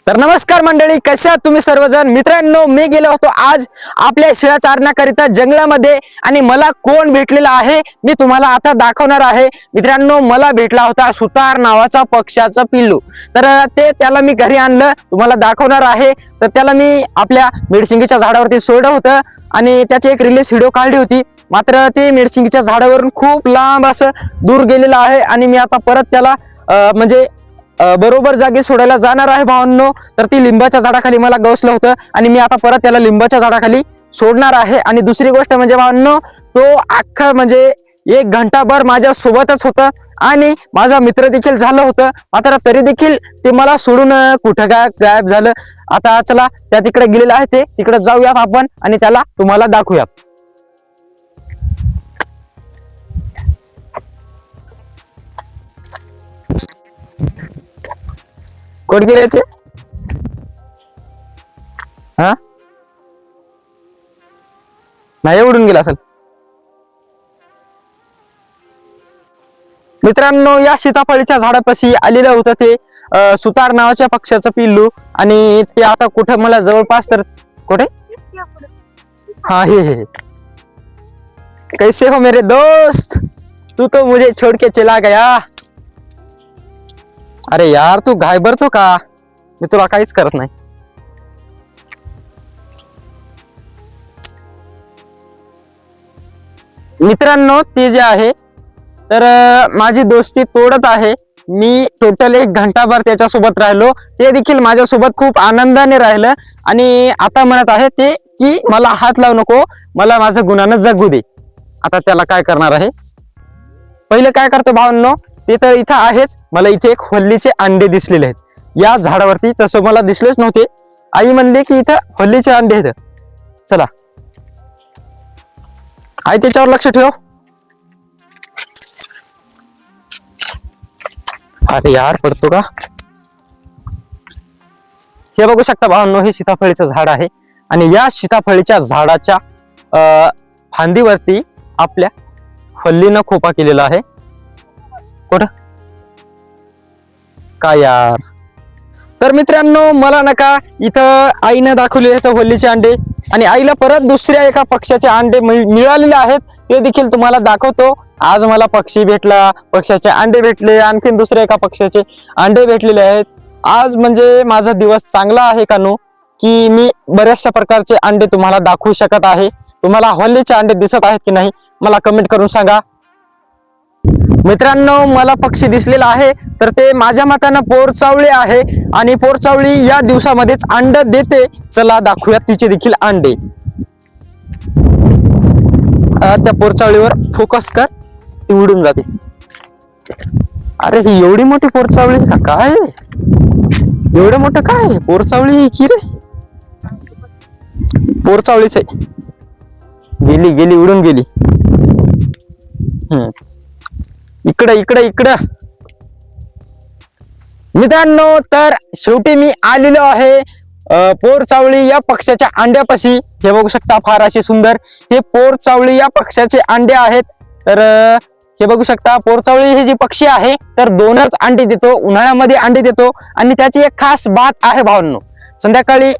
तर नमस्कार मंडळी, कशा आहात तुम्ही सर्वजण? मित्रांनो, मी गेलो होतो आज आपल्या शेळ्या चारण्याकरिता जंगलामध्ये आणि मला कोण भेटलेला आहे मी तुम्हाला आता दाखवणार आहे. मित्रांनो, मला भेटला होता सुतार नावाचा पक्ष्याचा पिल्लू. तर त्याला मी घरी आणलं, तुम्हाला दाखवणार आहे. तर त्याला मी आपल्या मेडसिंगीच्या झाडावरती सोडलं होतं आणि त्याची एक रिलीज व्हिडिओ काढली होती. मात्र ते मेडसिंगीच्या झाडावरून खूप लांब असं दूर गेलेलं आहे आणि मी आता परत त्याला बरोबर जागी सोडायला जाणार आहे भावांनो. तर ती लिंबाच्या झाडाखाली मला गवसलं होतं आणि मी आता परत त्याला लिंबाच्या झाडाखाली सोडणार आहे. आणि दुसरी गोष्ट म्हणजे भावांनो, तो अख्खा म्हणजे 1 घंटाभर माझ्या सोबतच होता आणि माझा मित्र देखील झालं होतं. मात्र तरी देखील ते मला सोडून कुठं गायब झालं. आता चला, त्या तिकडे गेलेलं आहे, ते तिकडे जाऊयात आपण आणि त्याला तुम्हाला दाखवूयात. कुठे गेले ते? हा, नाही उडून गेला असेल. मित्रांनो, या सीताफळीच्या झाडापाशी आलेलं होतं ते सुतार नावाच्या पक्ष्याचं पिल्लू. आणि ते आता कुठं मला जवळपास, तर कुठे, हा हे कैसे हो मेरे दोस्त, तू तो मुझे छोड़ के चला गया. अरे यार, तू घाबरतो का? मी तुला काहीच करत नाही. मित्रांनो, ते जे आहे तर माझी दोस्ती तोडत आहे. मी टोटल 1 घंटाभर त्याच्यासोबत राहिलो. ते देखील माझ्यासोबत खूप आनंदाने राहिलं आणि आता म्हणत आहे ते की मला हात लावू नको, मला माझं गुणानं जगू दे. आता त्याला काय करणार आहे? पहिले काय करतो भावांनो, ते तर इथं आहेच. मला इथे एक होल्लीचे अंडे दिसलेले आहेत या झाडावरती. तसं मला दिसलेच नव्हते. आई म्हणले की इथं होल्लीचे अंडे आहेत. चला आई, त्याच्यावर लक्ष ठेव. अरे यार, पडतो का? हे बघू शकता भावांनो, हे सीताफळीचं झाड आहे आणि या सीताफळीच्या झाडाच्या फांदीवरती आपल्या होल्लीनं खोपा केलेला आहे. कुठं काय यार? तर मित्रांनो, मला नका इथं आईनं दाखवले आहेत होल्लीचे अंडे आणि आईला परत दुसऱ्या एका पक्ष्याचे अंडे मिळालेले आहेत. ते देखील तुम्हाला दाखवतो. आज मला पक्षी भेटला, पक्ष्याचे अंडे भेटले, आणखीन दुसऱ्या एका पक्ष्याचे अंडे भेटलेले आहेत. आज म्हणजे माझा दिवस चांगला आहे का नो, की मी बऱ्याचशा प्रकारचे अंडे तुम्हाला दाखवू शकत आहे. तुम्हाला होल्लीचे अंडे दिसत आहेत की नाही मला कमेंट करून सांगा. मित्रांनो, मला पक्षी दिसलेला आहे तर ते माझ्या मतानं पोरचावळी आहे आणि पोरचावळी या दिवसामध्येच अंड देते. चला दाखवूयात तिचे देखील अंडे. त्या पोरचावळीवर फोकस कर, ती उडून जाते. अरे, ही एवढी मोठी पोरचावळी का काय? एवढं मोठं काय पोरचावळी की रे? पोरचावळीच आहे. गेली गेली, उडून गेली. इकडं इकडं इकडं. मित्रांनो, तर शेवटी मी आलेलो आहे पोरचावळी या पक्ष्याच्या अंड्यापाशी. हे बघू शकता, फार अशी सुंदर हे पोरचावळी या पक्ष्याचे अंडे आहेत. तर हे बघू शकता, पोरचावळी हे जी पक्षी आहे तर 2च अंडे देतो, उन्हाळ्यामध्ये अंडे देतो. आणि त्याची एक खास बात आहे भावांनो, संध्याकाळी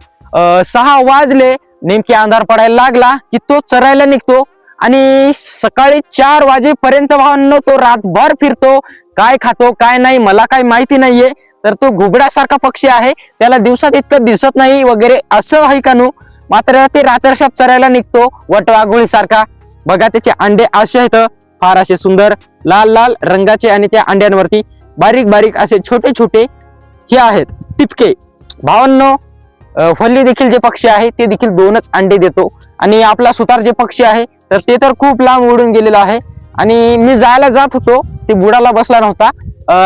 6 वाजले, नेमके अंधार पडायला लागला की तो चरायला निघतो आणि सकाळी 4 वाजेपर्यंत भावांनो तो रातभर फिरतो. काय खातो काय नाही मला काही माहिती नाहीये. तर तो घुबडासारखा पक्षी आहे, त्याला दिवसात इतकं दिसत नाही वगैरे असं आहे का नो. मात्र ते रात्रशात चरायला निघतो वटवाघुळी सारखा. बघा, त्याचे अंडे असे आहेत, फार असे सुंदर लाल लाल रंगाचे आणि त्या अंड्यांवरती बारीक बारीक असे छोटे छोटे हे आहेत टिपके. भावांनो, होल्ली देखील जे पक्षी आहे ते देखील 2च अंडे देतो. आणि आपला सुतार जे पक्षी आहे तर ते तर खूप लांब उडून गेलेला आहे. आणि मी जायला जात होतो, ते बुडाला बसला नव्हता.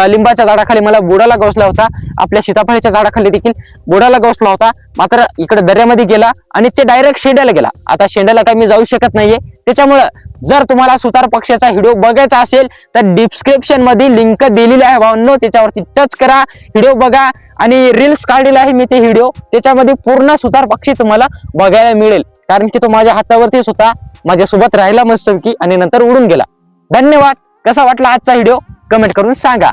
लिंबाच्या झाडाखाली मला बुडाला गवसला होता, आपल्या सीताफळीच्या झाडाखाली देखील बुडाला गवसला होता. मात्र इकडे दर्यामध्ये गेला आणि ते डायरेक्ट शेंड्याला गेला. आता शेंड्याला काही मी जाऊ शकत नाहीये. त्याच्यामुळं जर तुम्हाला सुतार पक्ष्याचा व्हिडिओ बघायचा असेल तर डिस्क्रिप्शन मध्ये लिंक दिलेली आहे भावांनो, त्याच्यावरती टच करा, व्हिडिओ बघा. आणि रील्स काढलेला आहे मी ते व्हिडिओ, त्याच्यामध्ये पूर्ण सुतार पक्षी तुम्हाला बघायला मिळेल. कारण की तो माझ्या हातावरतीच होता, माझ्यासोबत राहिला मस्तपैकी आणि नंतर उडून गेला. धन्यवाद. कसा वाटला आजचा व्हिडिओ कमेंट करून सांगा.